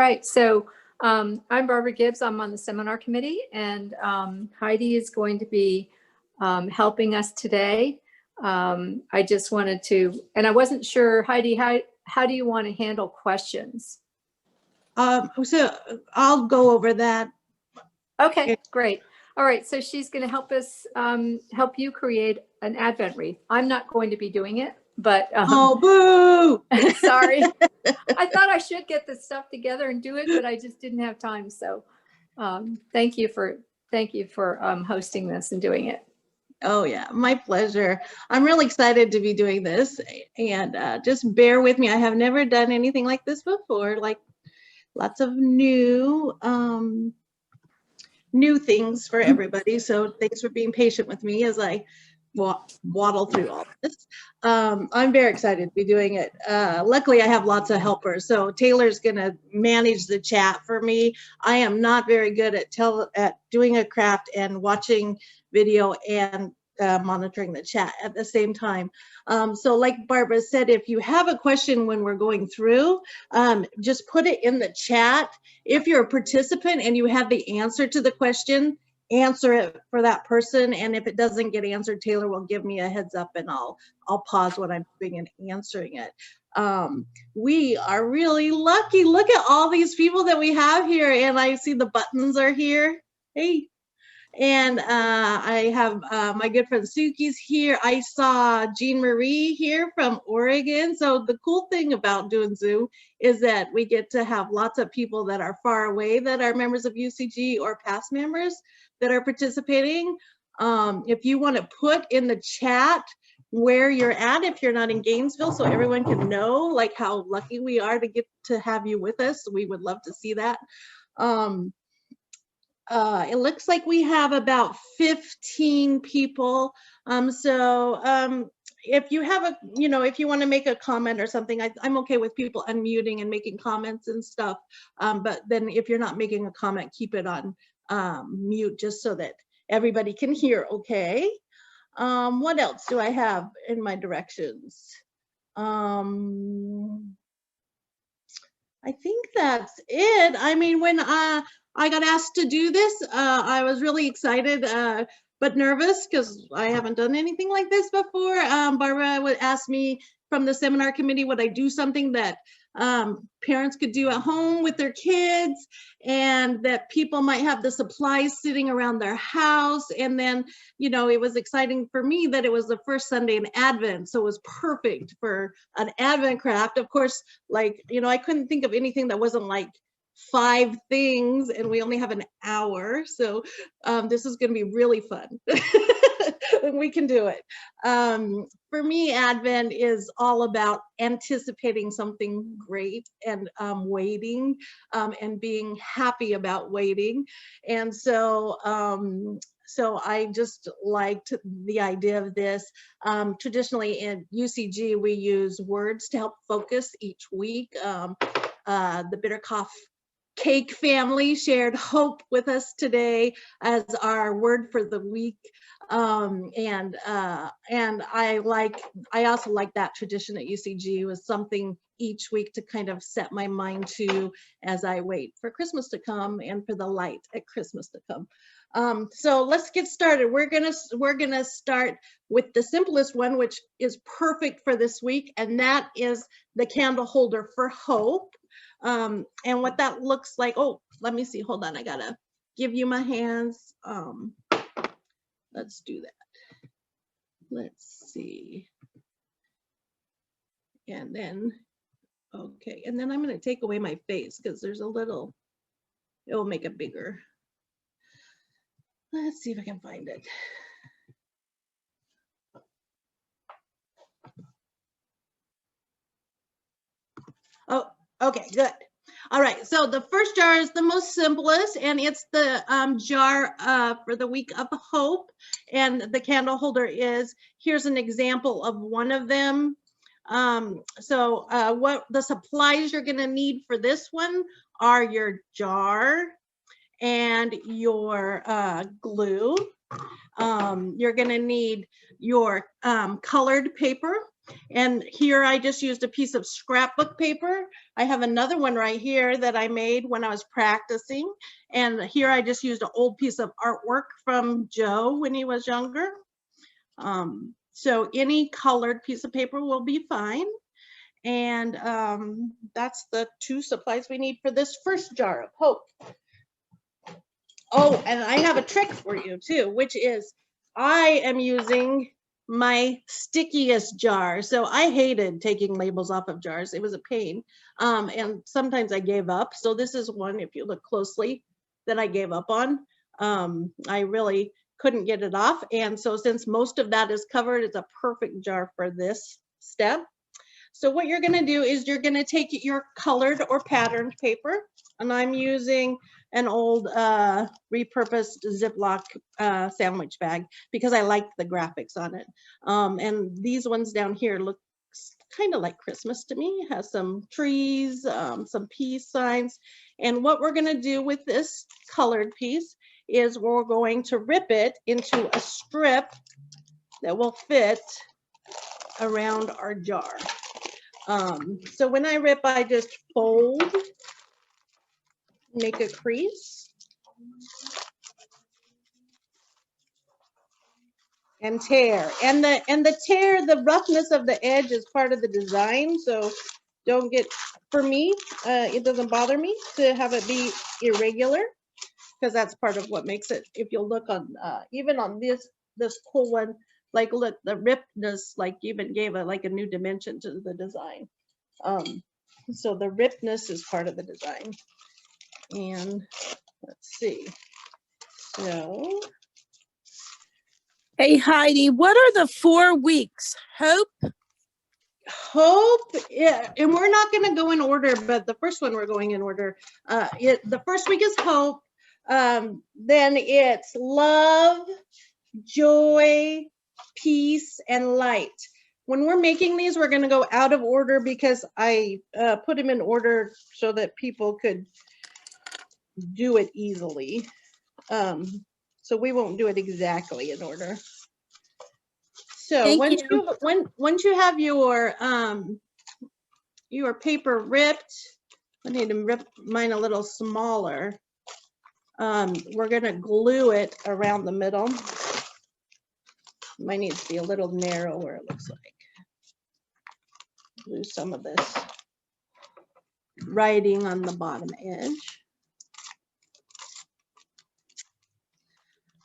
right. So I'm Barbara Gibbs. I'm on the seminar committee, and Heidi is going to be helping us today. I just wanted to, and I wasn't sure, Heidi, how do you want to handle questions? So I'll go over that. Okay, great. All right, so she's going to help us, help you create an Advent wreath. I'm not going to be doing it, but oh, boo! Sorry. I thought I should get this stuff together and do it, but I just didn't have time. So thank you for hosting this and doing it. Oh yeah, my pleasure. I'm really excited to be doing this, and just bear with me. I have never done anything like this before, like lots of new things for everybody. So thanks for being patient with me as I waddle through all this. I'm very excited to be doing it. Luckily, I have lots of helpers. So Taylor's gonna manage the chat for me. I am not very good at doing a craft and watching video and monitoring the chat at the same time. So like Barbara said, if you have a question when we're going through, just put it in the chat. If you're a participant and you have the answer to the question, answer it for that person, and if it doesn't get answered, Taylor will give me a heads up and I'll pause what I'm doing and answering it. We are really lucky. Look at all these people that we have here, and I see the buttons are here. Hey. And I have my good friend Suki's here. I saw Jean Marie here from Oregon. So the cool thing about doing Zoom is that we get to have lots of people that are far away that are members of UCG or past members that are participating. If you want to put in the chat where you're at, if you're not in Gainesville, so everyone can know like how lucky we are to get to have you with us, we would love to see that. It looks like we have about 15 people. If you have if you want to make a comment or something, I'm okay with people unmuting and making comments and stuff. But then if you're not making a comment, keep it on mute just so that everybody can hear, okay? What else do I have in my directions? I think that's it. I mean, when I got asked to do this, I was really excited, but nervous because I haven't done anything like this before. Barbara would ask me from the seminar committee, would I do something that parents could do at home with their kids, and that people might have the supplies sitting around their house. And then, it was exciting for me that it was the first Sunday in Advent. So it was perfect for an Advent craft. Of course, like, I couldn't think of anything that wasn't like 5 things, and we only have an hour. So this is going to be really fun. We can do it. For me, Advent is all about anticipating something great and waiting and being happy about waiting. And so I just liked the idea of this. Traditionally in UCG, we use words to help focus each week. The Bittercoff Cake family shared hope with us today as our word for the week. And I also like that tradition at UCG was something each week to kind of set my mind to as I wait for Christmas to come and for the light at Christmas to come. So let's get started. We're gonna start with the simplest one, which is perfect for this week, and that is the candle holder for hope. And what that looks like, oh, let me see, hold on, I gotta give you my hands. Let's do that. Let's see. And then, okay, and then I'm gonna take away my face because there's a little, it will make it bigger. Let's see if I can find it. Oh, okay, good. All right, so the first jar is the most simplest, and it's the jar for the week of hope. And the candle holder is, here's an example of one of them. What the supplies you're gonna need for this one are your jar and your glue. You're gonna need your colored paper. And here I just used a piece of scrapbook paper. I have another one right here that I made when I was practicing. And here I just used an old piece of artwork from Joe when he was younger. So any colored piece of paper will be fine. And that's the 2 supplies we need for this first jar of hope. Oh, and I have a trick for you too, which is I am using my stickiest jar. So I hated taking labels off of jars. It was a pain. And sometimes I gave up. So this is one, if you look closely, that I gave up on. I really couldn't get it off. And so since most of that is covered, it's a perfect jar for this step. So what you're gonna do is you're gonna take your colored or patterned paper, and I'm using an old repurposed Ziploc sandwich bag because I like the graphics on it. And these ones down here look kind of like Christmas to me. It has some trees, some peace signs. And what we're gonna do with this colored piece is we're going to rip it into a strip that will fit around our jar. So when I rip, I just fold, make a crease, and tear. And the tear, the roughness of the edge is part of the design. So don't get, for me, it doesn't bother me to have it be irregular because that's part of what makes it. If you look on, even on this cool one, like look, the rippedness, like even gave a like a new dimension to the design. So the rippedness is part of the design. And let's see. So. Hey, Heidi, what are the 4 weeks? Hope? Hope, yeah, and we're not going to go in order, but the first one we're going in order. The first week is hope. Then it's love, joy, peace, and light. When we're making these, we're going to go out of order because I put them in order so that people could do it easily. So we won't do it exactly in order. So once you have your paper ripped, I need to rip mine a little smaller. We're gonna glue it around the middle. Mine needs to be a little narrower, it looks like. Glue some of this writing on the bottom edge.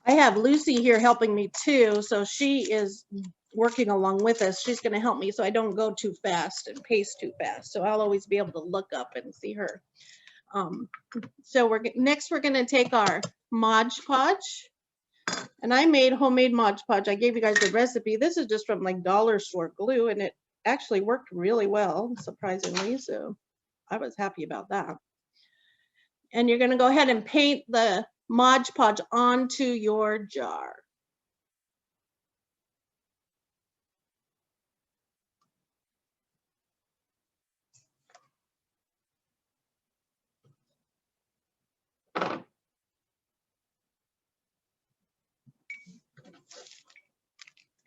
I have Lucy here helping me too, so she is working along with us. She's going to help me so I don't go too fast and paste too fast. So I'll always be able to look up and see her. So next we're going to take our Modge Podge, and I made homemade Modge Podge. I gave you guys the recipe. This is just from like dollar store glue, and it actually worked really well, surprisingly. So I was happy about that. And you're going to go ahead and paint the Modge Podge onto your jar.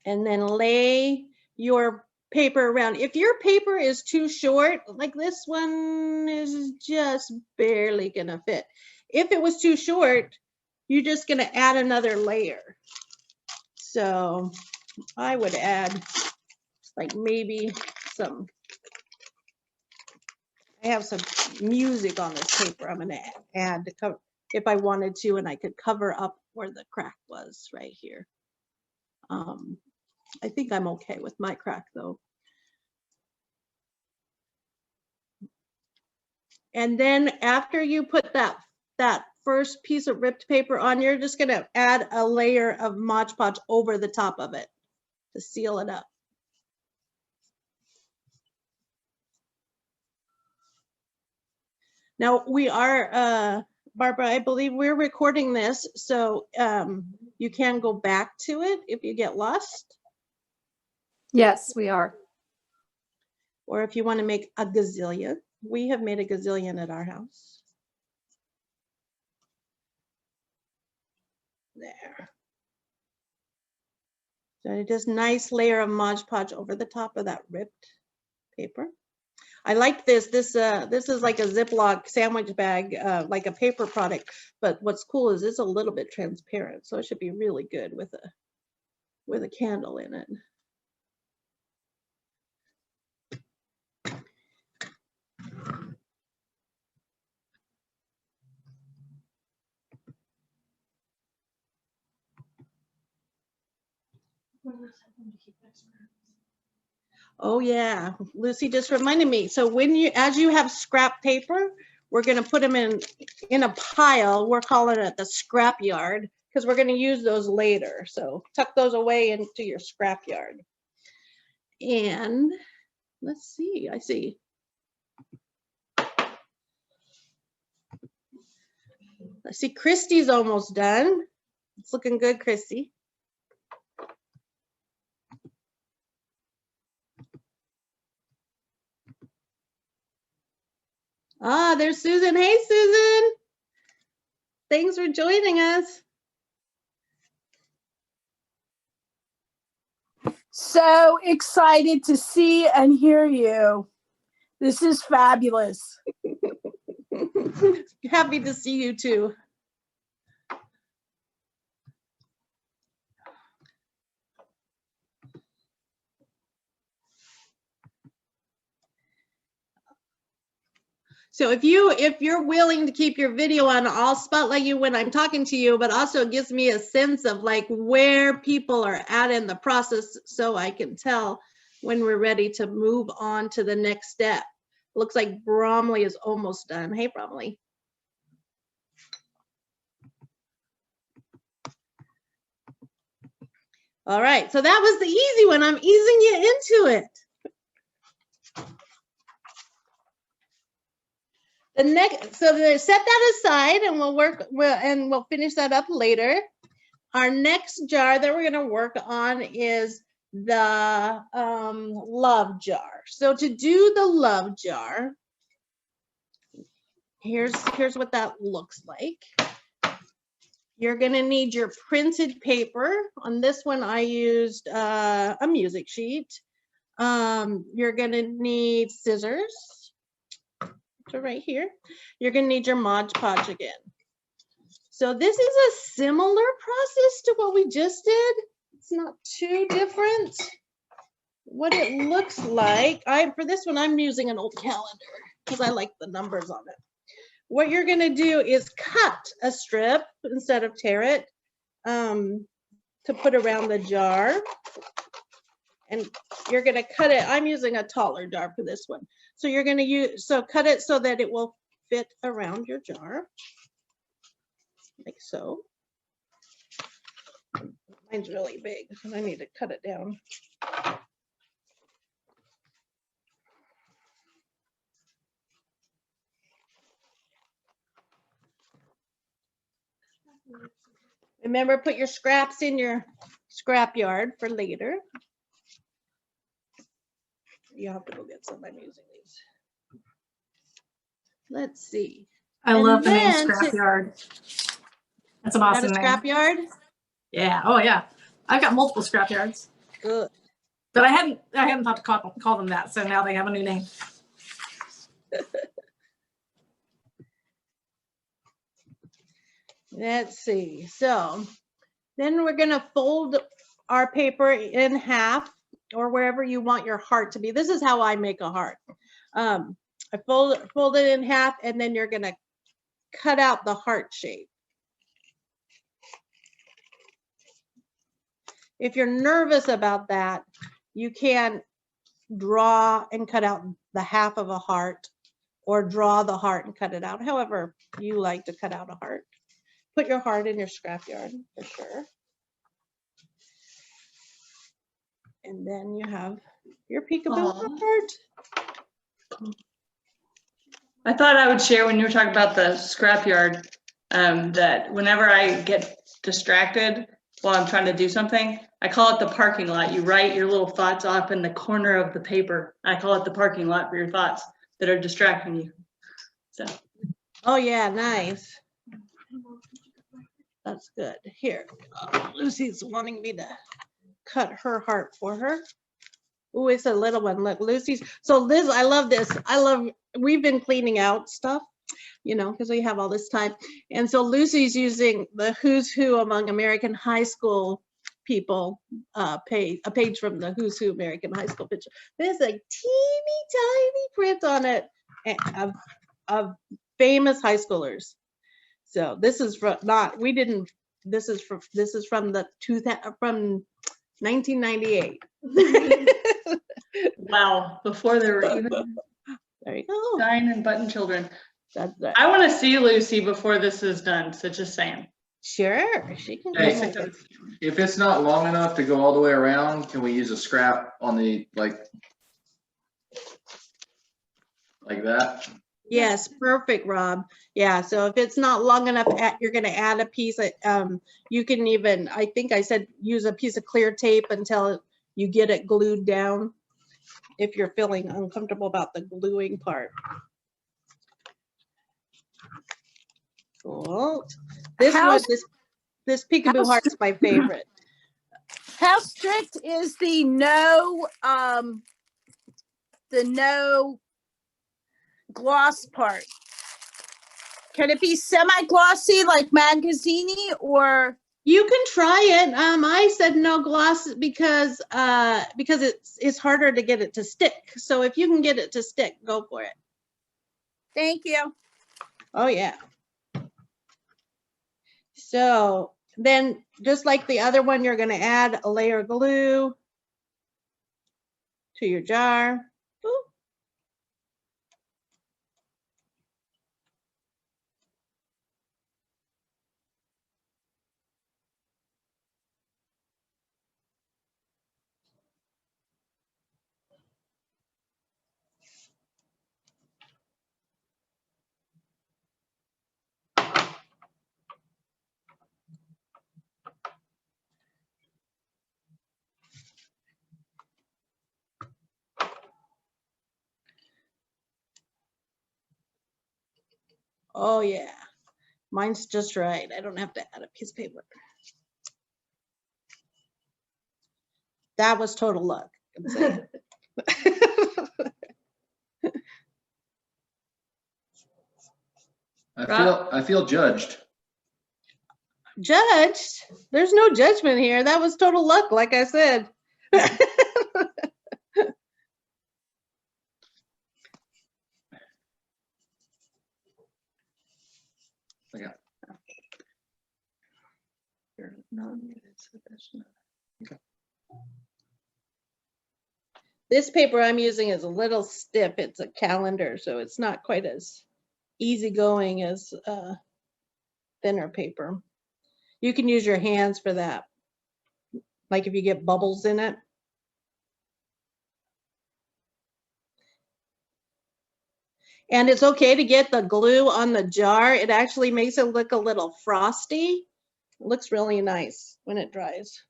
And then lay your paper around. If your paper is too short, like this one is just barely gonna fit. If it was too short, you're just gonna add another layer. So I would add like maybe some, I have some music on this paper I'm gonna add to cover if I wanted to, and I could cover up where the crack was right here. I think I'm okay with my crack though. And then after you put that first piece of ripped paper on, you're just gonna add a layer of Modge Podge over the top of it to seal it up. Now we are, Barbara, I believe we're recording this, so you can go back to it if you get lost. Yes, we are. Or if you want to make a gazillion. We have made a gazillion at our house. There. So just nice layer of Modge Podge over the top of that ripped paper. I like this. This is like a Ziploc sandwich bag, like a paper product. But what's cool is it's a little bit transparent, so it should be really good with a candle in it. Oh yeah, Lucy just reminded me. So as you have scrap paper, we're gonna put them in a pile. We're calling it the scrap yard because we're gonna use those later. So tuck those away into your scrap yard. And let's see, I see. Christy's almost done. It's looking good, Christy. Ah, there's Susan. Hey, Susan. Thanks for joining us. So excited to see and hear you. This is fabulous. Happy to see you too. So if you're willing to keep your video on, I'll spotlight you when I'm talking to you, but also it gives me a sense of like where people are at in the process so I can tell when we're ready to move on to the next step. Looks like Bromley is almost done. Hey, Bromley. All right, so that was the easy one. I'm easing you into it. Set that aside and we'll finish that up later. Our next jar that we're going to work on is the love jar. So to do the love jar, here's what that looks like. You're going to need your printed paper. On this one, I used a music sheet. You're going to need scissors. So right here, you're going to need your Modge Podge again. So this is a similar process to what we just did. It's not too different. What it looks like, for this one, I'm using an old calendar because I like the numbers on it. What you're going to do is cut a strip instead of tear it to put around the jar. And you're going to cut it. I'm using a taller jar for this one. So you're going to cut it so that it will fit around your jar. Like so. Mine's really big, and I need to cut it down. Remember, put your scraps in your scrap yard for later. You have to go get some. I'm using these. Let's see. I love the name Scrapyard. That's an awesome name. Scrapyard? Yeah. Oh yeah. I've got multiple scrapyards. Good. But I hadn't thought to call them that. So now they have a new name. Let's see. So then we're going to fold our paper in half or wherever you want your heart to be. This is how I make a heart. I fold it in half, and then you're going to cut out the heart shape. If you're nervous about that, you can draw and cut out the half of a heart or draw the heart and cut it out. However you like to cut out a heart. Put your heart in your scrapyard for sure. And then you have your Peekaboo Heart. I thought I would share when you were talking about the scrapyard that whenever I get distracted while I'm trying to do something, I call it the parking lot. You write your little thoughts off in the corner of the paper. I call it the parking lot for your thoughts that are distracting you. So. Oh yeah, nice. That's good. Here, Lucy's wanting me to cut her heart for her. Oh, it's a little one. Look, Lucy's. So Liz, I love this. We've been cleaning out stuff, you know, because we have all this time. And so Lucy's using the Who's Who Among American High School People page, a page from the Who's Who American High School picture. There's a teeny tiny print on it of famous high schoolers. So this is from this is from from 1998. Wow, before there were even There you go. Stein and Button children. That's right. I want to see Lucy before this is done, so just saying. Sure, she can Hey, come over. if it's not long enough to go all the way around, can we use a scrap on the, like that? Yes, perfect, Rob. Yeah, so if it's not long enough, you're gonna add a piece. You can even, I think I said, use a piece of clear tape until you get it glued down, if you're feeling uncomfortable about the gluing part. Cool. This Peekaboo Heart's my favorite. How strict is the no gloss part? Can it be semi-glossy like Magazini, or? You can try it. I said no gloss because it's harder to get it to stick. So if you can get it to stick, go for it. Thank you. Oh yeah. So then, just like the other one, you're going to add a layer of glue to your jar. Ooh. Oh yeah, mine's just right. I don't have to add a piece of paper. That was total luck. I feel judged. Judged? There's no judgment here. That was total luck, like I said. Okay. This paper I'm using is a little stiff. It's a calendar, so it's not quite as easygoing as thinner paper. You can use your hands for that, like if you get bubbles in it. And it's okay to get the glue on the jar. It actually makes it look a little frosty. It looks really nice when it dries.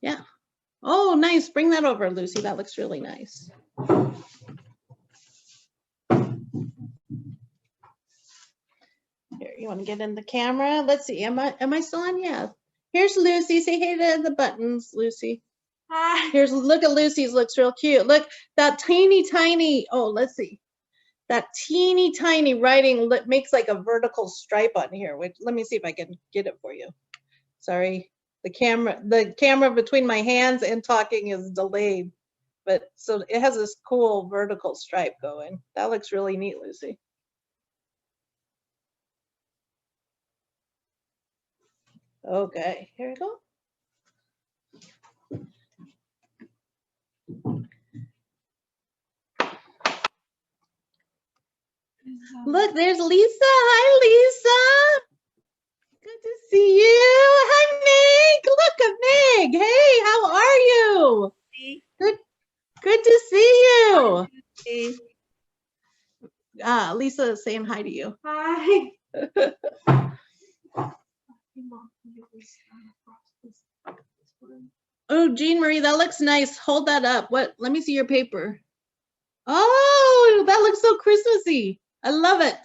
Yeah. Oh, nice. Bring that over, Lucy. That looks really nice. Here, you want to get in the camera? Let's see. Am I still on? Yeah. Here's Lucy. Say hey to the buttons, Lucy. Hi. Look at Lucy's. Looks real cute. Look, that tiny. Oh, let's see. That teeny tiny writing makes like a vertical stripe on here. Which, let me see if I can get it for you. Sorry. The camera between my hands and talking is delayed, but so it has this cool vertical stripe going. That looks really neat, Lucy. Okay, here we go. Look, there's Lisa. Hi, Lisa. Good to see you. Hi, Meg. Look at Meg. Hey, how are you? Good to see you. Lisa is saying hi to you. Hi. Oh, Jean Marie, that looks nice. Hold that up. What? Let me see your paper. Oh, that looks so Christmassy. I love it.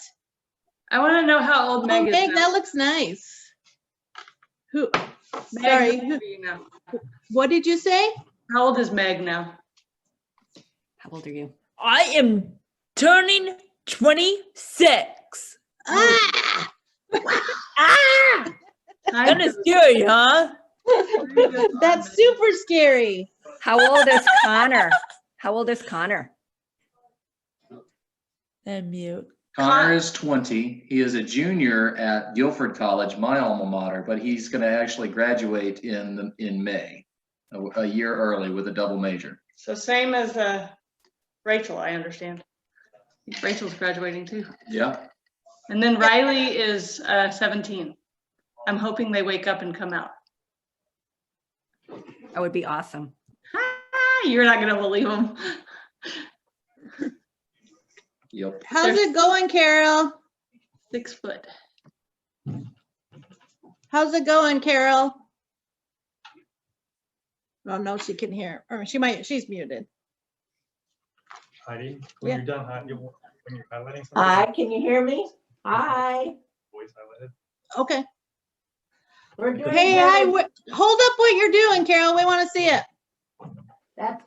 I want to know how old Oh, Meg is Meg, now. that looks nice. Who? Meg, Sorry. how old are you now? What did you say? How old is Meg now? How old are you? I am turning 26. Ah! Ah! Kind of scary, huh? That's super scary. How old is Connor? How old is Connor? And mute. Connor is 20. He is a junior at Guilford College, my alma mater, but he's going to actually graduate in May, a year early with a double major. So same as Rachel, I understand. Rachel's graduating too. Yeah. And then Riley is 17. I'm hoping they wake up and come out. That would be awesome. Ah, you're not gonna believe them. Yep. How's it going, Carol? 6 foot. How's it going, Carol? Oh, no, she can hear. Or she's muted. Heidi, when Yeah. you're done, when you're highlighting something, Hi, can you hear me? Hi. voice highlighted. Okay. We're doing Hey, good. hi. Hold up what you're doing, Carol. We want to see it. That's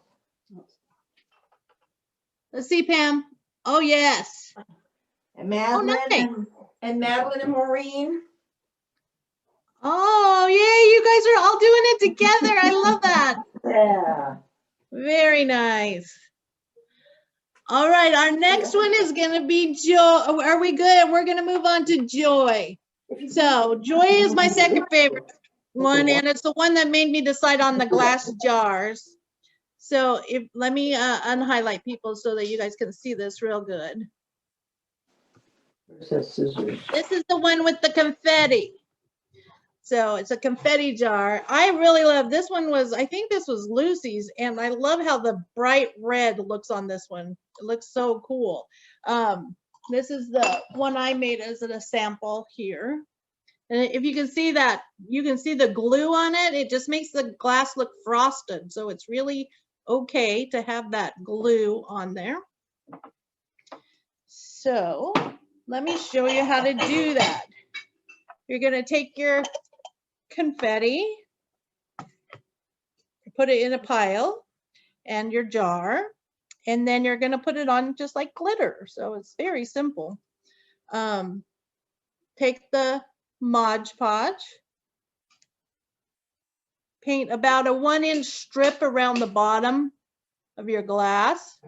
Let's see, Pam. Oh, yes. and Madeline nice. and Madeline and Maureen. Oh, yay. You guys are all doing it together. I love that. Yeah. Very nice. All right. Our next one is going to be Joy. Are we good? We're going to move on to Joy. So Joy is my second favorite one, and it's the one that made me decide on the glass jars. So let me unhighlight people so that you guys can see this real good. Where's that scissors? This is the one with the confetti. So it's a confetti jar. I really love this one. I think this was Lucy's, and I love how the bright red looks on this one. It looks so cool. This is the one I made as a sample here. And if you can see that, you can see the glue on it. It just makes the glass look frosted. So it's really okay to have that glue on there. So let me show you how to do that. You're going to take your confetti, put it in a pile, and your jar, and then you're going to put it on just like glitter. So it's very simple. Take the Modge Podge, paint about a 1-inch strip around the bottom of your glass.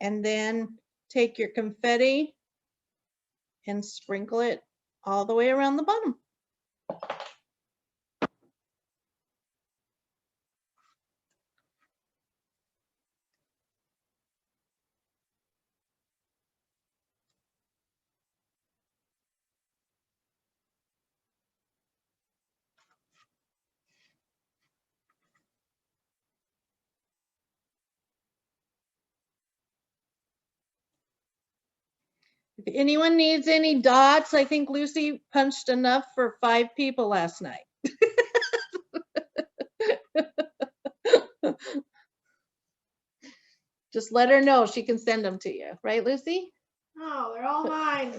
And then take your confetti and sprinkle it all the way around the bottom. If anyone needs any dots, I think Lucy punched enough for 5 people last night. Just let her know, she can send them to you. Right, Lucy? No, they're all mine.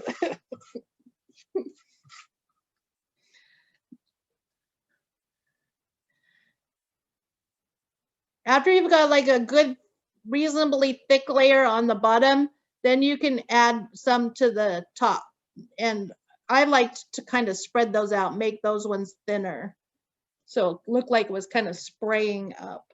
After you've got like a good, reasonably thick layer on the bottom, then you can add some to the top. And I liked to kind of spread those out, make those ones thinner. So it looked like it was kind of spraying up.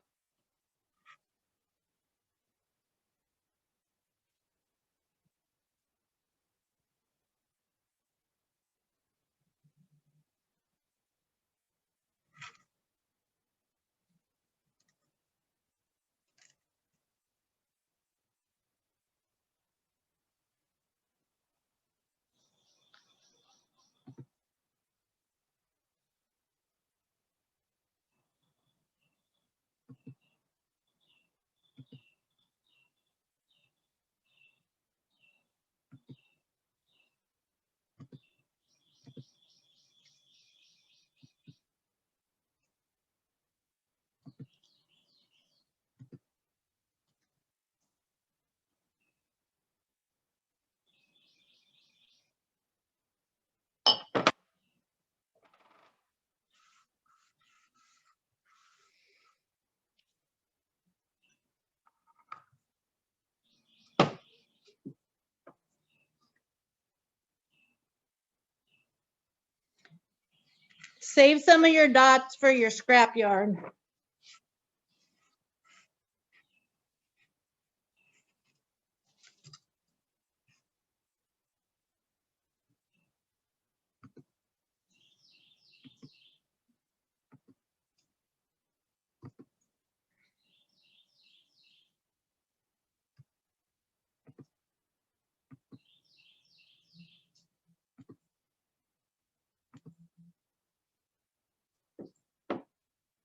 Save some of your dots for your scrap yard.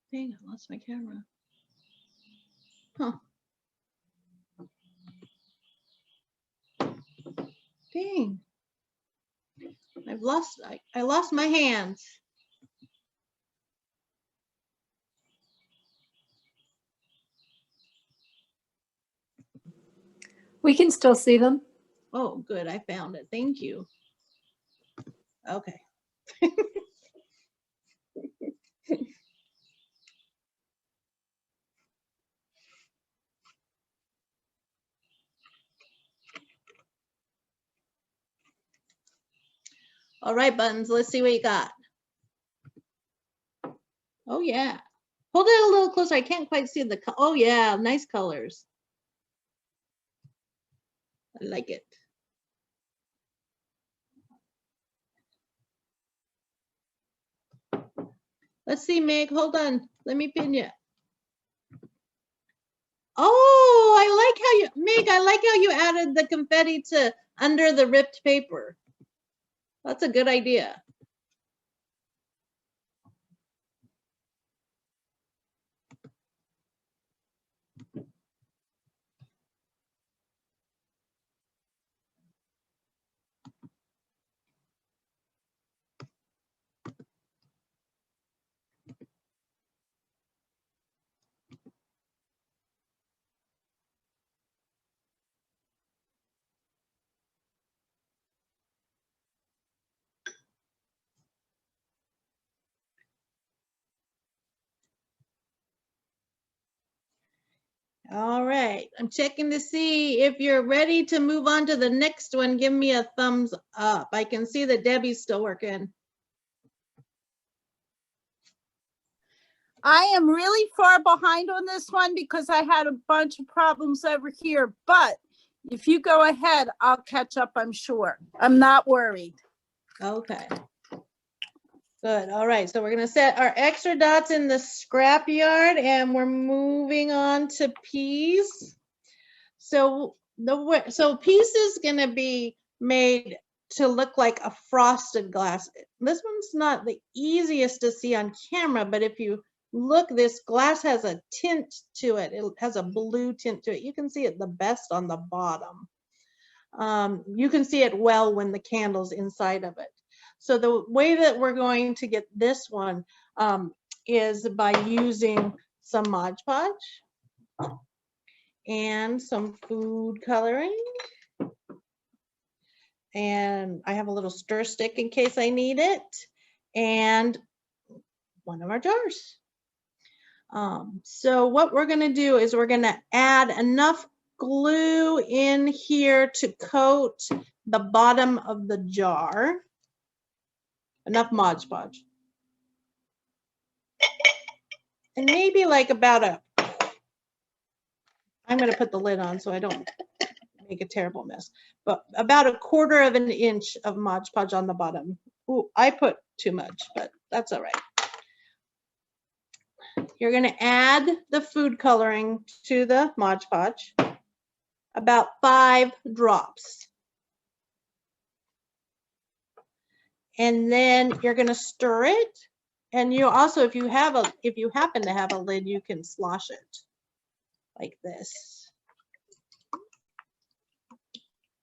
Dang, I lost my camera. Huh. Dang. I lost my hands. We can still see them. Oh, good. I found it. Thank you. Okay. All right, Buttons, let's see what you got. Oh, yeah. Hold it a little closer. I can't quite see the, oh, yeah, nice colors. I like it. Let's see, Meg, hold on. Let me pin you. Oh, I like how you, Meg, I like how you added the confetti to under the ripped paper. That's a good idea. All right, I'm checking to see if you're ready to move on to the next one. Give me a thumbs up. I can see that Debbie's still working. I am really far behind on this one because I had a bunch of problems over here, but if you go ahead, I'll catch up, I'm sure. I'm not worried. Okay. Good. All right. So we're going to set our extra dots in the scrap yard and we're moving on to peas. So so piece is going to be made to look like a frosted glass. This one's not the easiest to see on camera, but if you look, this glass has a tint to it. It has a blue tint to it. You can see it the best on the bottom. You can see it well when the candle's inside of it. So the way that we're going to get this one is by using some Modge Podge and some food coloring. And I have a little stir stick in case I need it. And one of our jars. So what we're going to do is we're going to add enough glue in here to coat the bottom of the jar. Enough Modge Podge. And maybe like about a, I'm going to put the lid on so I don't make a terrible mess, but about 1/4 of an inch of Modge Podge on the bottom. Ooh, I put too much, but that's all right. You're going to add the food coloring to the Modge Podge, about 5 drops. And then you're going to stir it. And you also, if you happen to have a lid, you can slosh it like this.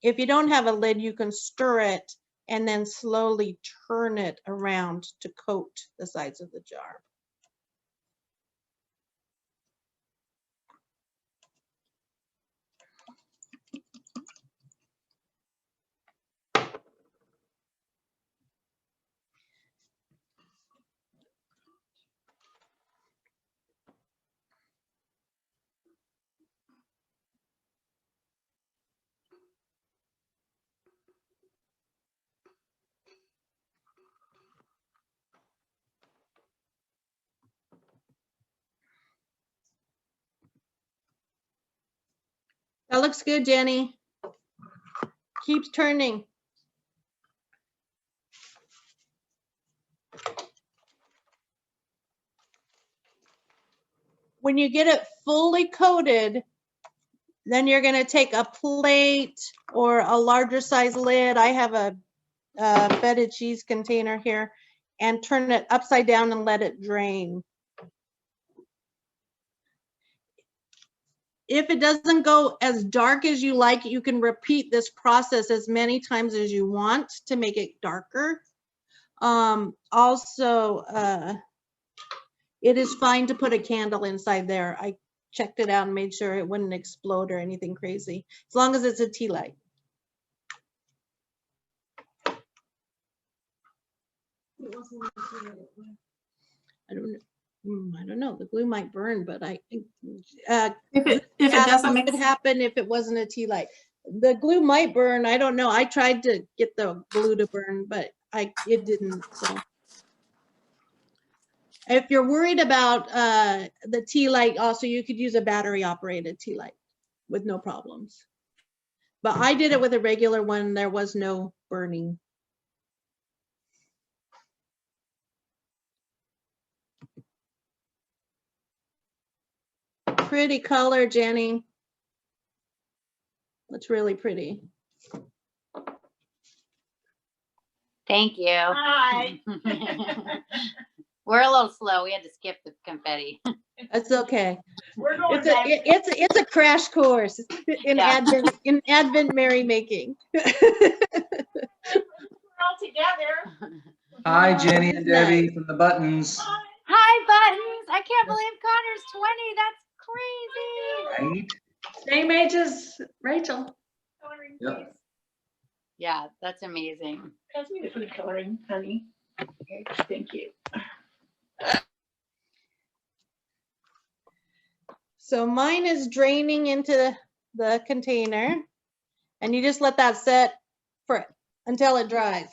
If you don't have a lid, you can stir it and then slowly turn it around to coat the sides of the jar. That looks good, Jenny. Keeps turning. When you get it fully coated, then you're going to take a plate or a larger size lid. I have a feta cheese container here, and turn it upside down and let it drain. If it doesn't go as dark as you like, you can repeat this process as many times as you want to make it darker. Also, it is fine to put a candle inside there. I checked it out and made sure it wouldn't explode or anything crazy, as long as it's a tea light. I don't know. The glue might burn, but If it doesn't what make would happen if it wasn't a tea light? The glue might burn. I don't know. I tried to get the glue to burn, but it didn't. So if you're worried about the tea light, also you could use a battery operated tea light with no problems. But I did it with a regular one. There was no burning. Pretty color, Jenny. It's really pretty. Thank you. Hi. We're a little slow. We had to skip the confetti. That's okay. We're going It's a, back. it's a crash course in Yeah. Advent merrymaking. We're all together. Hi, Jenny and Debbie from the Buttons. Hi, Buttons. I can't believe Connor's 20. That's crazy. Right? Same age as Rachel. Yep. Yeah, that's amazing. Pass me the food coloring, honey. Okay, thank you. So mine is draining into the container, and you just let that set for until it dries.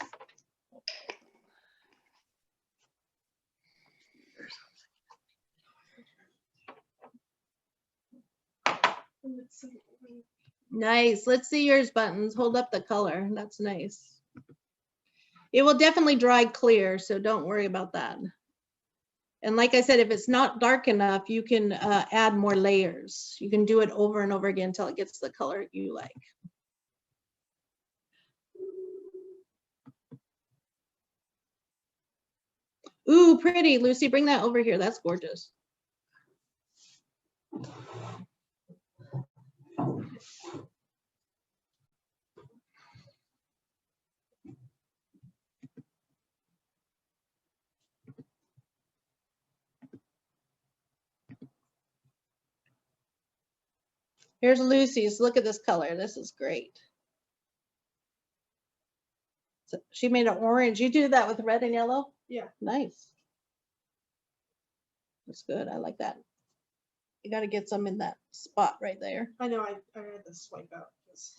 Nice. Let's see yours, Buttons. Hold up the color. That's nice. It will definitely dry clear, so don't worry about that. And like I said, if it's not dark enough, you can add more layers. You can do it over and over again until it gets the color you like. Ooh, pretty, Lucy. Bring that over here. That's gorgeous. Here's Lucy's. Look at this color. This is great. So she made an orange. You do that with red and yellow? Yeah. Nice. That's good. I like that. You got to get some in that spot right there. I know, I had to swipe out. 'Cause-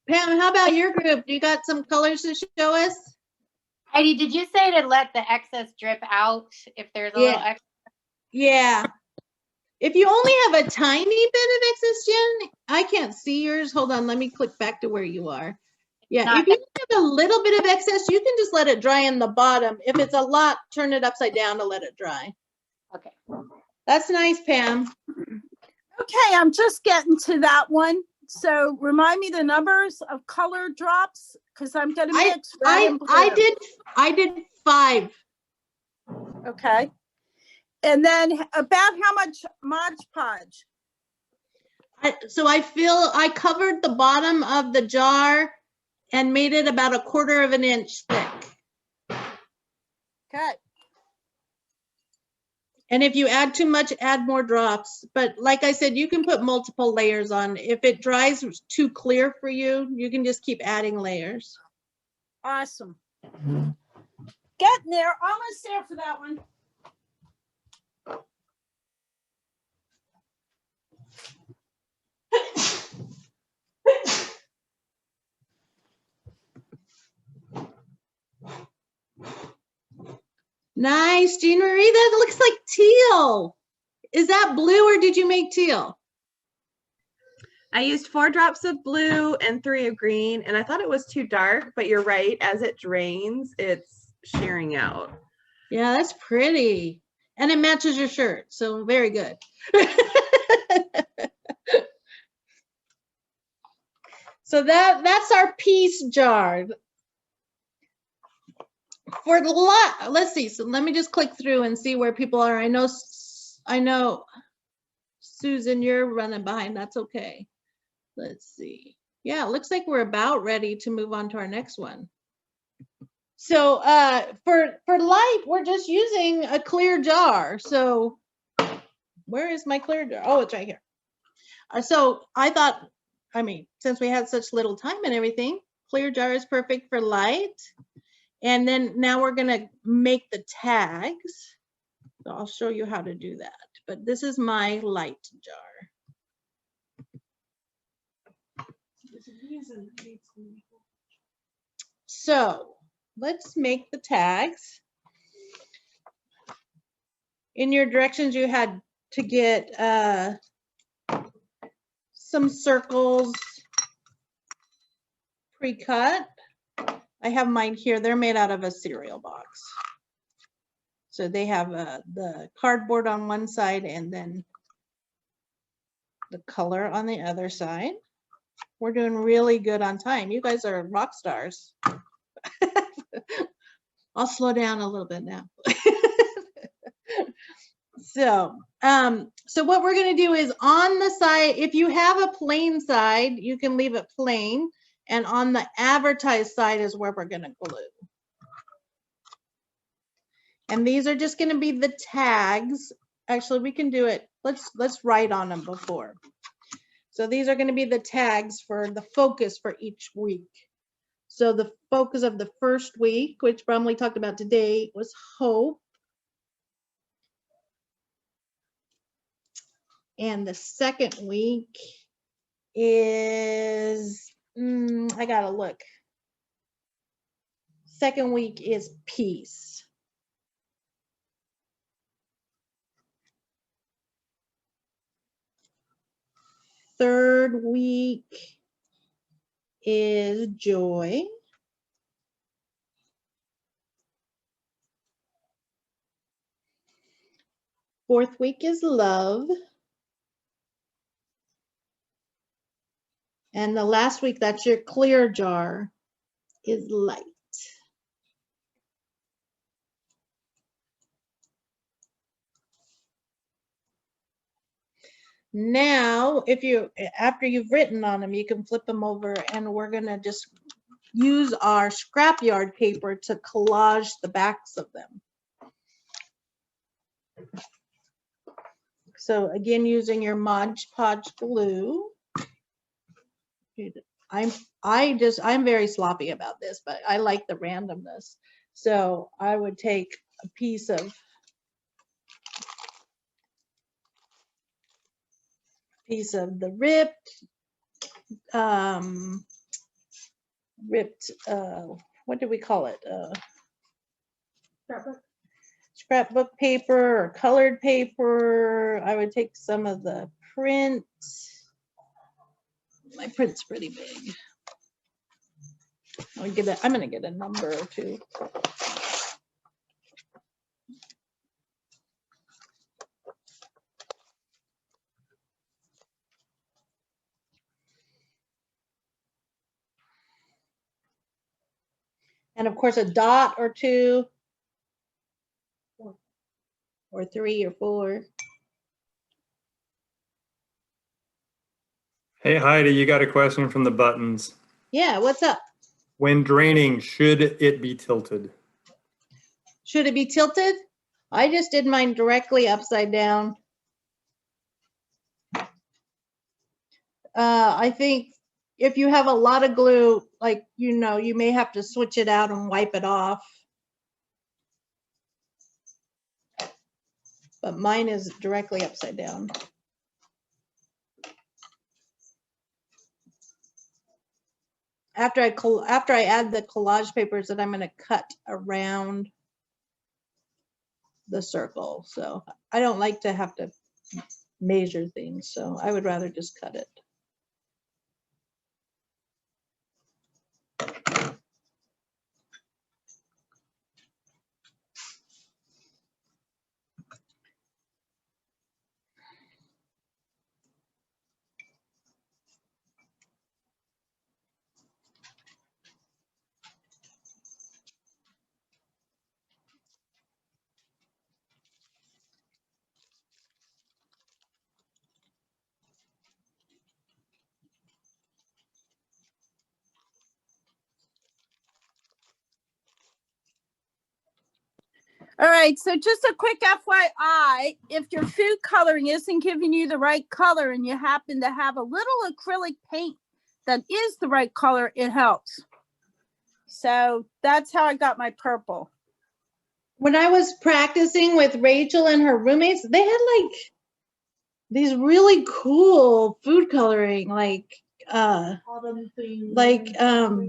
Pam, how about your group? Do you got some colors to show us? Heidi, did you say to let the excess drip out if there's a little extra? Yeah. If you only have a tiny bit of excess, Jen, I can't see yours. Hold on, let me click back to where you are. Yeah, Not if you have a little bit of excess, you can just let it dry in the bottom. If it's a lot, turn it upside down to let it dry. Okay. That's nice, Pam. Okay, I'm just getting to that one. So remind me the numbers of color drops because I'm going to mix red and blue. I did 5. Okay. And then about how much Modge Podge? So I covered the bottom of the jar and made it about 1/4 of an inch thick. Okay. And if you add too much, add more drops. But like I said, you can put multiple layers on. If it dries too clear for you, you can just keep adding layers. Awesome. Getting there. Almost there for that one. Nice, Jean Marie. That looks like teal. Is that blue or did you make teal? I used 4 drops of blue and 3 of green, and I thought it was too dark, but you're right. As it drains, it's shearing out. Yeah, that's pretty. And it matches your shirt, so very good. So that's our piece jar. For the lot, let's see. So let me just click through and see where people are. I know, Susan, you're running behind. That's okay. Let's see. Yeah, it looks like we're about ready to move on to our next one. So for light, we're just using a clear jar. So where is my clear jar? Oh, it's right here. So I thought, I mean, since we had such little time and everything, clear jar is perfect for light. And then now we're gonna make the tags. So I'll show you how to do that. But this is my light jar. So let's make the tags. In your directions, you had to get some circles pre-cut. I have mine here. They're made out of a cereal box. So they have the cardboard on one side and then the color on the other side. We're doing really good on time. You guys are rock stars. I'll slow down a little bit now. So what we're going to do is on the side, if you have a plain side, you can leave it plain. And on the advertised side is where we're going to glue. And these are just going to be the tags. Actually, we can do it. Let's write on them before. So these are going to be the tags for the focus for each week. So the focus of the first week, which Bromley talked about today, was hope. And the second week is, I gotta look. Second week is peace. Third week is joy. Fourth week is love. And the last week, that's your clear jar, is light. Now, after you've written on them, you can flip them over and we're gonna just use our scrapyard paper to collage the backs of them. So again, using your Modge Podge glue. I'm very sloppy about this, but I like the randomness. So I would take a piece of the ripped, what do we call it? Scrapbook paper or colored paper. I would take some of the print. My print's pretty big. I'm gonna get a number or two. And of course, a dot or two, or 3 or 4. Hey Heidi, you got a question from the buttons. Yeah, what's up? When draining, should it be tilted? Should it be tilted? I just did mine directly upside down. I think if you have a lot of glue, like, you may have to switch it out and wipe it off. But mine is directly upside down. After I add the collage papers that I'm going to cut around the circle. So I don't like to have to measure things, so I would rather just cut it. All right, so just a quick FYI, if your food coloring isn't giving you the right color and you happen to have a little acrylic paint that is the right color, it helps. So that's how I got my purple. When I was practicing with Rachel and her roommates, they had like these really cool food coloring, like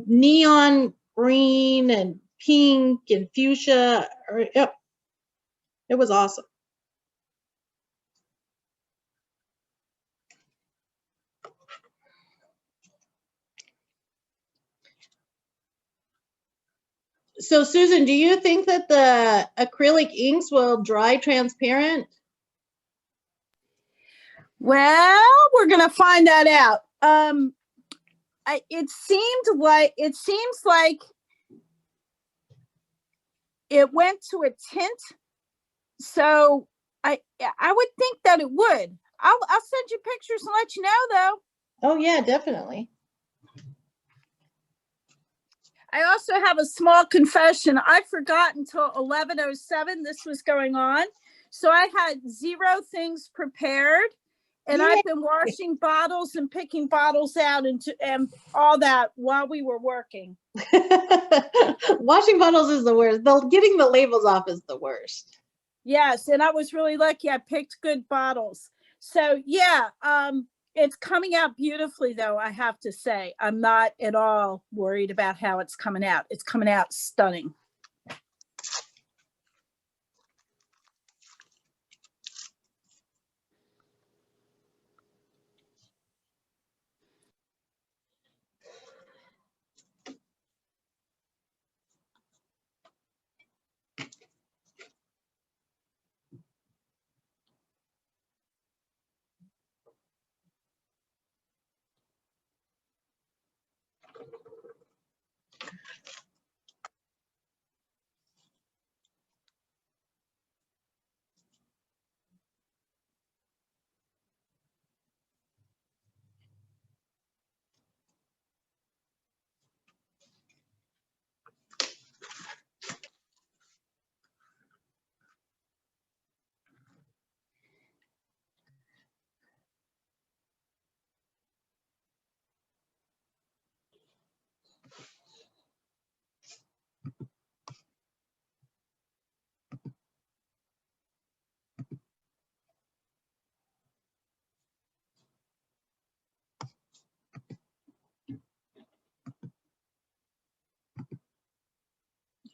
neon green and pink and fuchsia. Yep. It was awesome. So Susan, do you think that the acrylic inks will dry transparent? Well, we're gonna find that out. It seems like it went to a tint, so I would think that it would. I'll send you pictures and let you know, though. Oh yeah, definitely. I also have a small confession. I forgot until 11:07 this was going on, so I had 0 things prepared. And Yay. I've been washing bottles and picking bottles out and all that while we were working. Washing bottles is the worst. Getting the labels off is the worst. Yes, and I was really lucky. I picked good bottles. So yeah, it's coming out beautifully, though, I have to say. I'm not at all worried about how it's coming out. It's coming out stunning.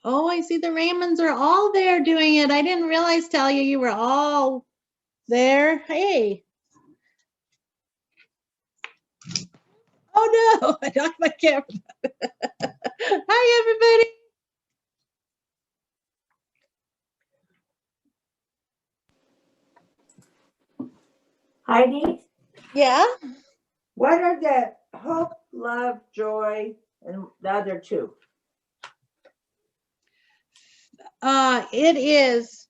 Oh, I see the Raymonds are all there doing it. I didn't realize, Talia, you were all there. Hey. Oh no, I knocked my camera. Hi, everybody. Heidi, Yeah. what are the hope, love, joy, and the other two? It is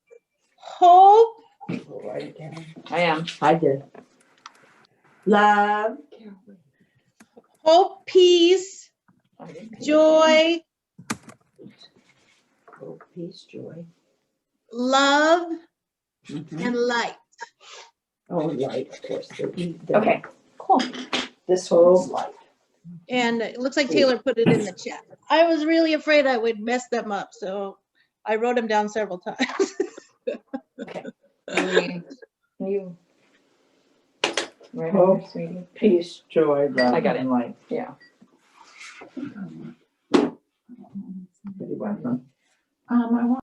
hope. I'll write it down. I am. I did. Love. Hope, peace, joy, Hope, peace, joy. love, and light. Oh, light, of course. Okay, cool. This whole light. And it looks like Taylor put it in the chat. I was really afraid I would mess them up, so I wrote them down several times. Okay. You. Right Hope, on, sweetie. peace, joy, love, I got it. and light. Yeah. Pretty well done. I want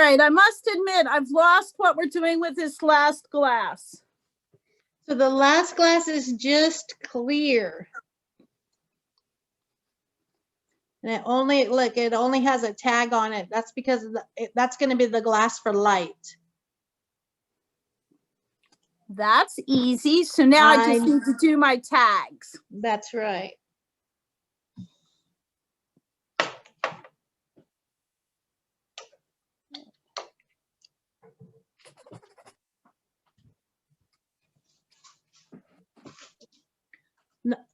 right, I must admit, I've lost what we're doing with this last glass. So the last glass is just clear. And it only, look, it only has a tag on it. That's because that's going to be the glass for light. That's easy. So now I just need to do my tags. That's right.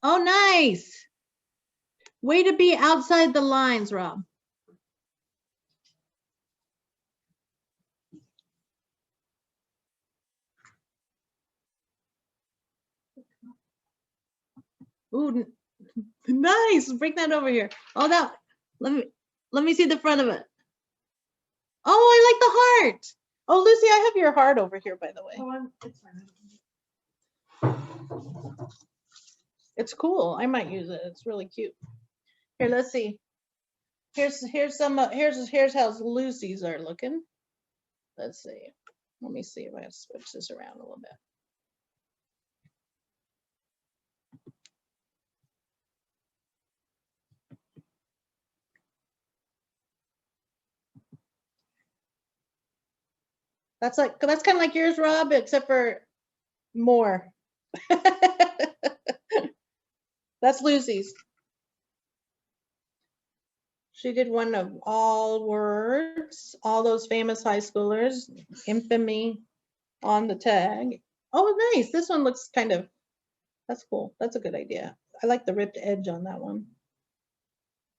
Oh, nice. Way to be outside the lines, Rob. Ooh, nice. Bring that over here. Oh, that. Let me see the front of it. Oh, I like the heart. Oh, Lucy, I have your heart over here, by the way. Oh, it's fine. It's cool. I might use it. It's really cute. Here, let's see. Here's how Lucy's are looking. Let's see. Let me see if I can switch this around a little bit. That's kind of like yours, Rob, except for more. That's Lucy's. She did one of all words, all those famous high schoolers, infamy on the tag. Oh, nice. This one looks kind of, that's cool. That's a good idea. I like the ripped edge on that one.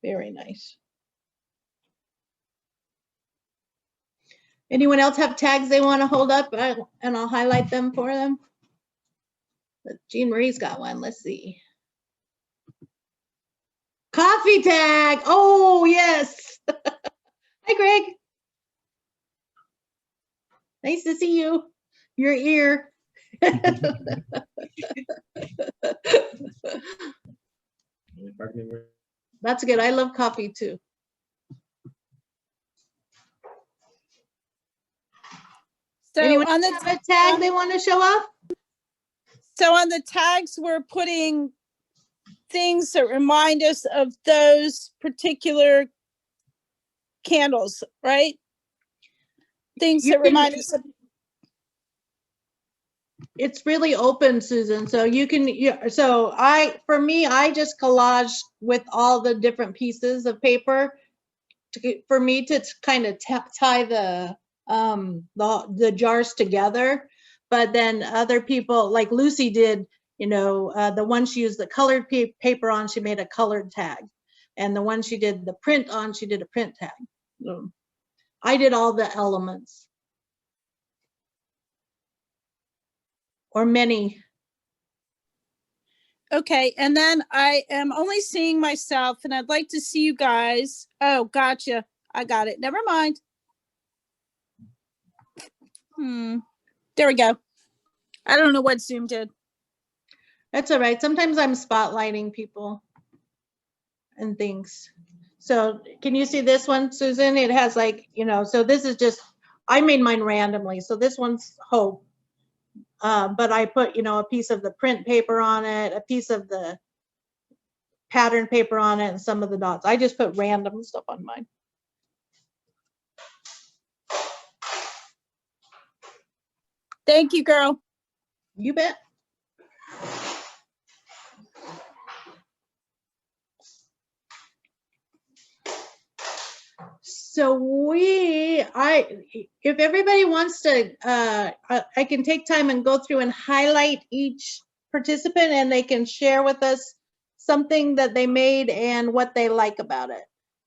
Very nice. Anyone else have tags they want to hold up and I'll highlight them for them? Jean Marie's got one. Let's see. Coffee tag. Oh, yes. Hi, Greg. Nice to see you. Your ear. That's good. I love coffee too. So anyone on the have a tag they want to show off? So on the tags, we're putting things that remind us of those particular candles, right? Things that remind us of. It's really open, Susan. So you can, for me, I just collage with all the different pieces of paper for me to kind of tie the jars together. But then other people, like Lucy did, the one she used the colored paper on, she made a colored tag. And the one she did the print on, she did a print tag. I did all the elements. Or many. Okay, and then I am only seeing myself, and I'd like to see you guys. Oh, gotcha. I got it. Never mind. There we go. I don't know what Zoom did. That's all right. Sometimes I'm spotlighting people and things. So can you see this one, Susan? It has like, so this is just, I made mine randomly. So this one's Hope. But I put, a piece of the print paper on it, a piece of the pattern paper on it, and some of the dots. I just put random stuff on mine. Thank you, girl. You bet. So if everybody wants to, I can take time and go through and highlight each participant, and they can share with us something that they made and what they like about it.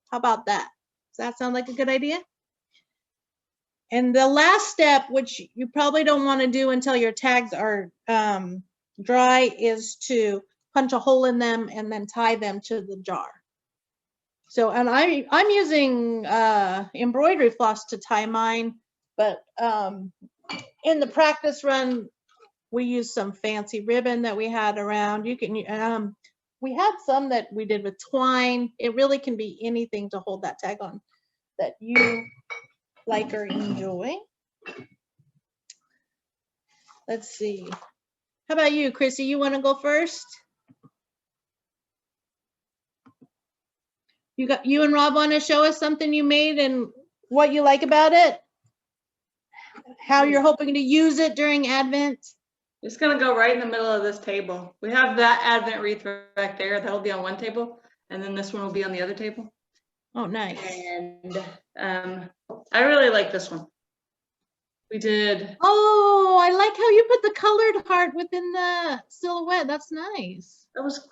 How about that? Does that sound like a good idea? And the last step, which you probably don't want to do until your tags are dry, is to punch a hole in them and then tie them to the jar. So, and I'm using embroidery floss to tie mine, but in the practice run, we used some fancy ribbon that we had around. You can, we had some that we did with twine. It really can be anything to hold that tag on that you like or enjoy. Let's see. How about you, Chrissy? You want to go first? You and Rob want to show us something you made and what you like about it? How you're hoping to use it during Advent? It's gonna go right in the middle of this table. We have that Advent wreath back there. That'll be on one table, and then this one will be on the other table. Oh, nice. And I really like this one. We did. Oh, I like how you put the colored heart within the silhouette. That's nice.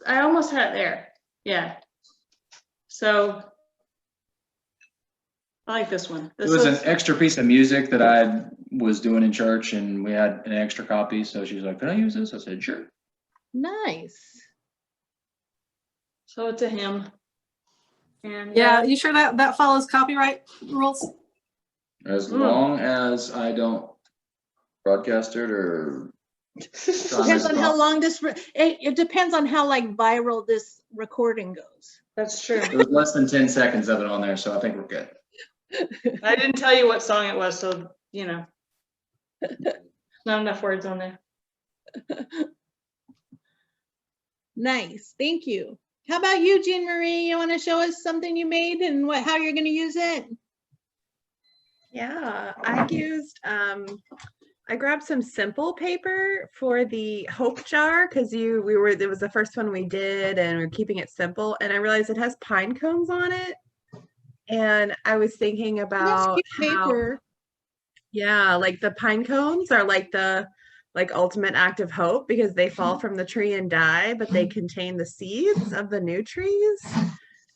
I almost had it there. Yeah. So I like this one. It was an extra piece of music that I was doing in church, and we had an extra copy. So she was like, "Can I use this?" I said, "Sure." Nice. So it's a hymn. And Yeah, you sure that follows copyright rules? As long as I don't broadcast it or. Depends on how long this. It depends on how like viral this recording goes. That's true. There was less than 10 seconds of it on there, so I think we're good. I didn't tell you what song it was, so you know. Not enough words on there. Nice, thank you. How about you, Jean Marie? You want to show us something you made and how you're going to use it? Yeah, I used I grabbed some simple paper for the hope jar because it was the first one we did and we're keeping it simple, and I realized it has pine cones on it, and I was thinking about paper. Yeah, like the pine cones are like the ultimate act of hope because they fall from the tree and die, but they contain the seeds of the new trees.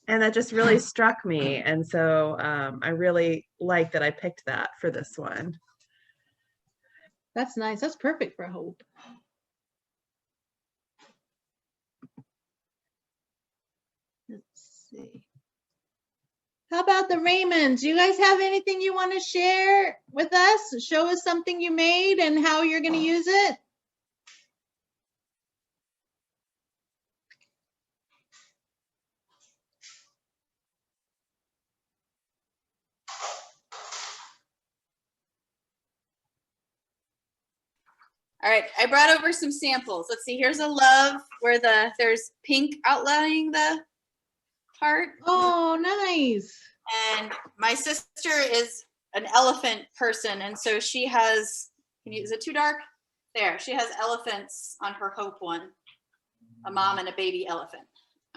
And that just really struck me. And so I really like that I picked that for this one. That's nice. That's perfect for hope. Let's see. How about the Raymonds? You guys have anything you want to share with us? Show us something you made and how you're going to use it. All right, I brought over some samples. Let's see, here's a love where there's pink outlining the heart. Oh, nice. And my sister is an elephant person, and so she has, is it too dark? There, she has elephants on her hope one, a mom and a baby elephant.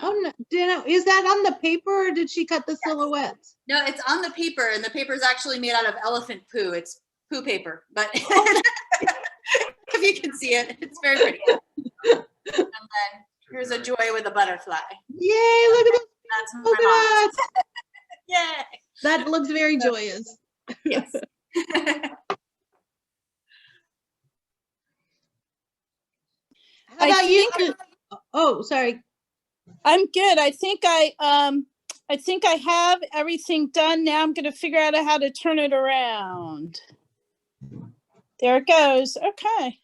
Oh, no. Is that on the paper or did she cut the silhouettes? No, it's on the paper, and the paper is actually made out of elephant poo. It's poo paper, but if you can see it, it's very pretty. And then here's a joy with a butterfly. Yay, look at that. That's Look at that. Yay. That looks very joyous. Yes. How about you? Oh, sorry. I'm good. I think I have everything done. Now I'm going to figure out how to turn it around. There it goes. Okay.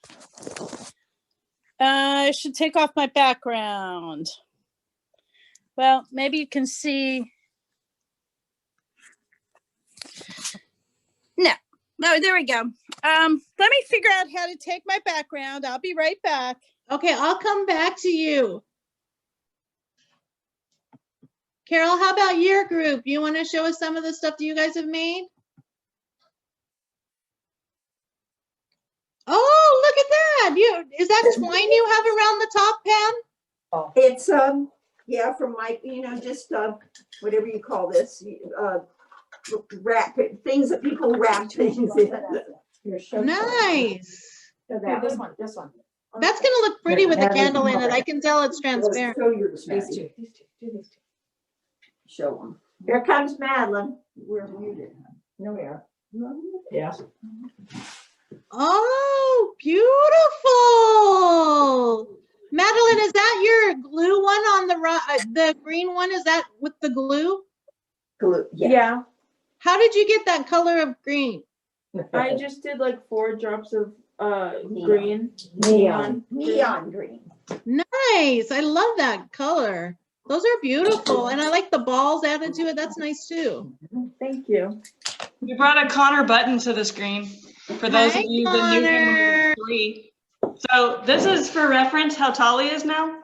I should take off my background. Well, maybe you can see. No, there we go. Let me figure out how to take my background. I'll be right back. Okay, I'll come back to you. Carol, how about your group? You want to show us some of the stuff that you guys have made? Oh, look at that. Is that twine you have around the top, Pam? Oh. It's yeah, from my, just whatever you call this, wrap things that people wrap things in. Nice. This one. That's gonna look pretty with a candle in it. I can tell it's transparent. These two. Show them. Here comes Madeline. We're muted. No, we are. Yeah. Oh, beautiful. Madeline, is that your glue one on the green one? Is that with the glue? Glue, yeah. How did you get that color of green? I just did like 4 drops of green. Neon green. Nice. I love that color. Those are beautiful. And I like the balls added to it. That's nice too. Thank you. We brought a Connor button to the screen for those of you that knew him when he was 3. So this is for reference how tall he is now.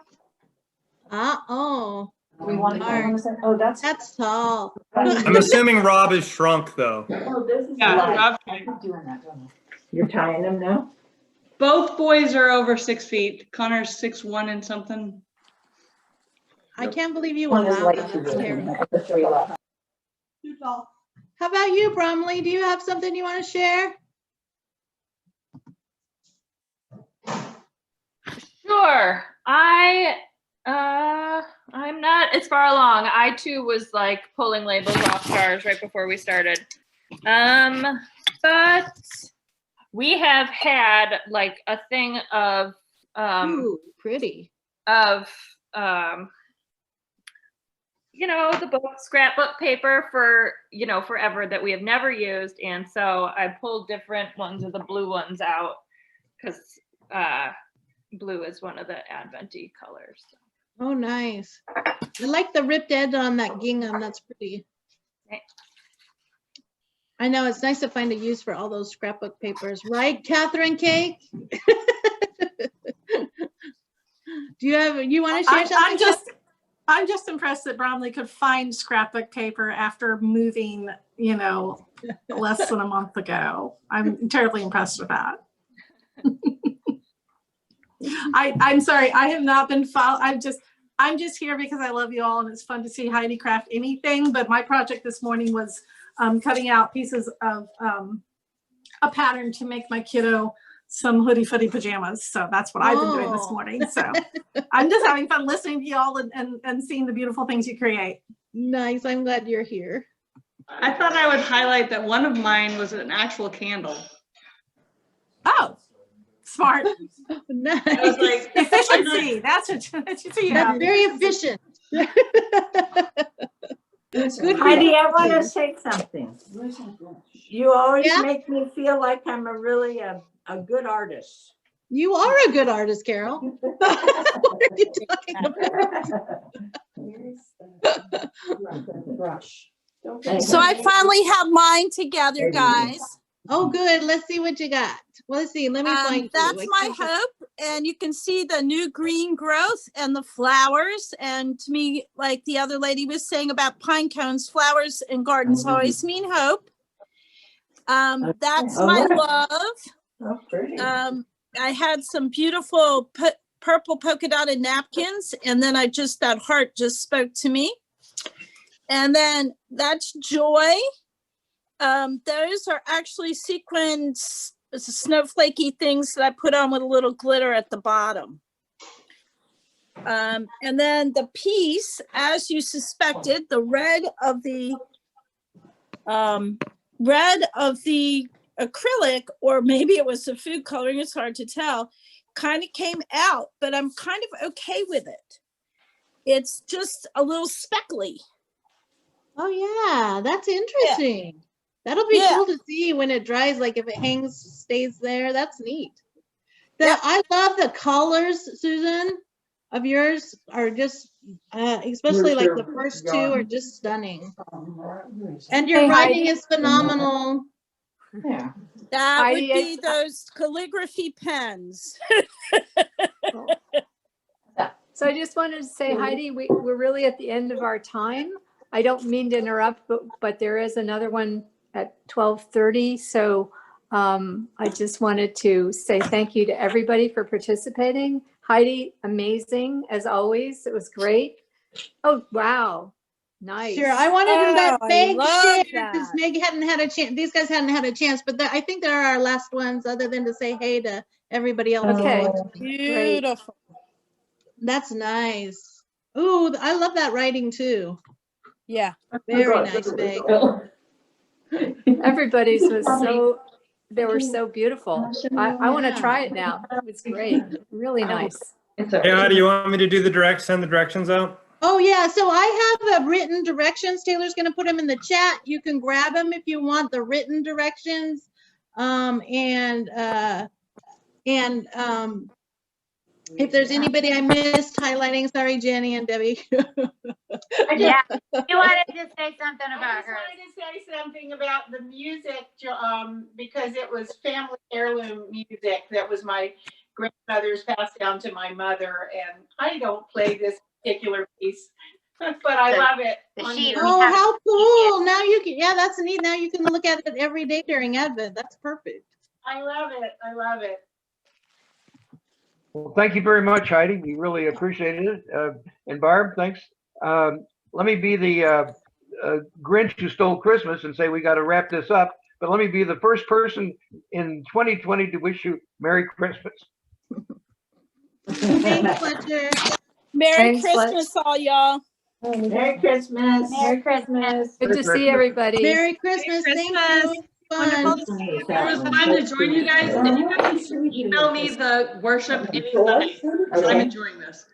Oh. We want to, oh, That's tall. I'm assuming Rob is shrunk though. Oh, this is. Yeah, light. Rob. I keep doing that, don't I? You're tying them now? Both boys are over 6 feet. Connor's 6'1" and something. I can't believe you One is allowed light that. too. That's terrible. The 3 left. Too tall. How about you, Bromley? Do you have something you want to share? Sure. I'm not as far along. I too was like pulling labels off jars right before we started. But we have had like a thing of Ooh, pretty. Of you know, the book scrapbook paper for, you know, forever that we have never used. And so I pulled different ones of the blue ones out because blue is one of the Advent-y colors. Oh, nice. I like the ripped edge on that gingham. That's pretty. Okay. I know it's nice to find a use for all those scrapbook papers, right, Catherine Cake? Do you want to share something? I'm just impressed that Bromley could find scrapbook paper after moving, you know, less than a month ago. I'm terribly impressed with that. I'm sorry, I have not been I'm just here because I love you all and it's fun to see Heidi craft anything. But my project this morning was cutting out pieces of a pattern to make my kiddo some hoodie footy pajamas. So that's what I've been doing this morning. So I'm just having fun listening to y'all and seeing the beautiful things you create. Nice. I'm glad you're here. I thought I would highlight that one of mine was an actual candle. Oh, smart. Nice. I was like, efficiency. That's what you see. That's very efficient. Good Heidi, I want to say something. You always make me feel like I'm a good artist. You are a good artist, Carol. What are you talking about? So I finally have mine together, guys. Oh, good. Let's see what you got. Well, let's see. Let me find. That's my hope, and you can see the new green growth and the flowers. And to me, like the other lady was saying about pine cones, flowers and gardens always mean hope. That's my love. Oh, pretty. I had some beautiful purple polka dotted napkins, and then that heart just spoke to me. And then that's joy. Those are actually sequined snowflakey things that I put on with a little glitter at the bottom. And then the piece, as you suspected, the red of the acrylic, or maybe it was the food coloring, it's hard to tell, kind of came out, but I'm kind of okay with it. It's just a little speckly. Oh yeah, that's interesting. Yeah. That'll be cool to see when it dries, like if it stays there. That's neat. I love the colors, Susan, of yours are just, especially like the first two are just stunning. And your writing is phenomenal. Yeah. That would be those calligraphy pens. So I just wanted to say, Heidi, we're really at the end of our time. I don't mean to interrupt, but there is another one at 12:30. So I just wanted to say thank you to everybody for participating. Heidi, amazing as always. It was great. Oh, wow. Nice. Sure. I wanted to let Meg share because Meg hadn't had a chance. These guys hadn't had a chance, but I think they're our last ones other than to say hey to everybody else. Okay. Beautiful. That's nice. Ooh, I love that writing too. Yeah. Very nice, Meg. Everybody's they were so beautiful. I want to try it now. It's great. Really nice. Hey, Heidi, you want me to send the directions out? Oh yeah, so I have written directions. Taylor's going to put them in the chat. You can grab them if you want the written directions. If there's anybody I missed highlighting, sorry, Jenny and Debbie. Yeah, you wanted to say something I about just her. wanted to say something about the music, because it was family heirloom music that was my grandmother's passed down to my mother, and I don't play this particular piece, but I love it. on here. Oh, how cool. Now you can, yeah, that's neat. Now you can look at it every day during Advent. That's perfect. I love it. I love it. Well, thank you very much, Heidi. We really appreciated it. And Barb, thanks. Let me be the Grinch who stole Christmas and say we got to wrap this up. But let me be the first person in 2020 to wish you Merry Christmas. Thanks, Fletcher. Merry Thanks, Christmas, all y'all. Merry Christmas. Merry Christmas. Good to see everybody. Merry Christmas. Thank you. Wonderful. It was fun to join you guys. And you guys email me the worship anytime. I'm enjoying this.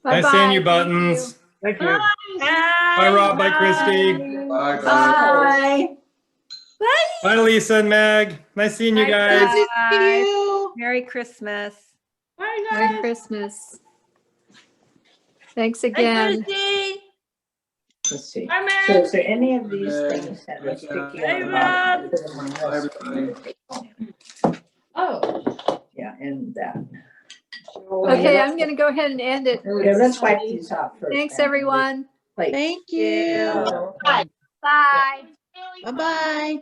Nice seeing you, Buttons. Thank you. Bye, Rob. Bye, Christy. Bye. Bye. Bye, Lisa and Meg. Nice seeing you guys. Good to see you. Merry Christmas. Merry Christmas. Thanks Hi, again. Christy. Let's see. Hi, So Meg. is there any of these things that are sticky Hey, on the Rob. bottom? Bye, everybody. Oh, yeah, and that. Okay, I'm going to go ahead and end it. Okay, let's wipe these off first. Thanks, then. everyone. Like, Thank you. Bye. Bye-bye.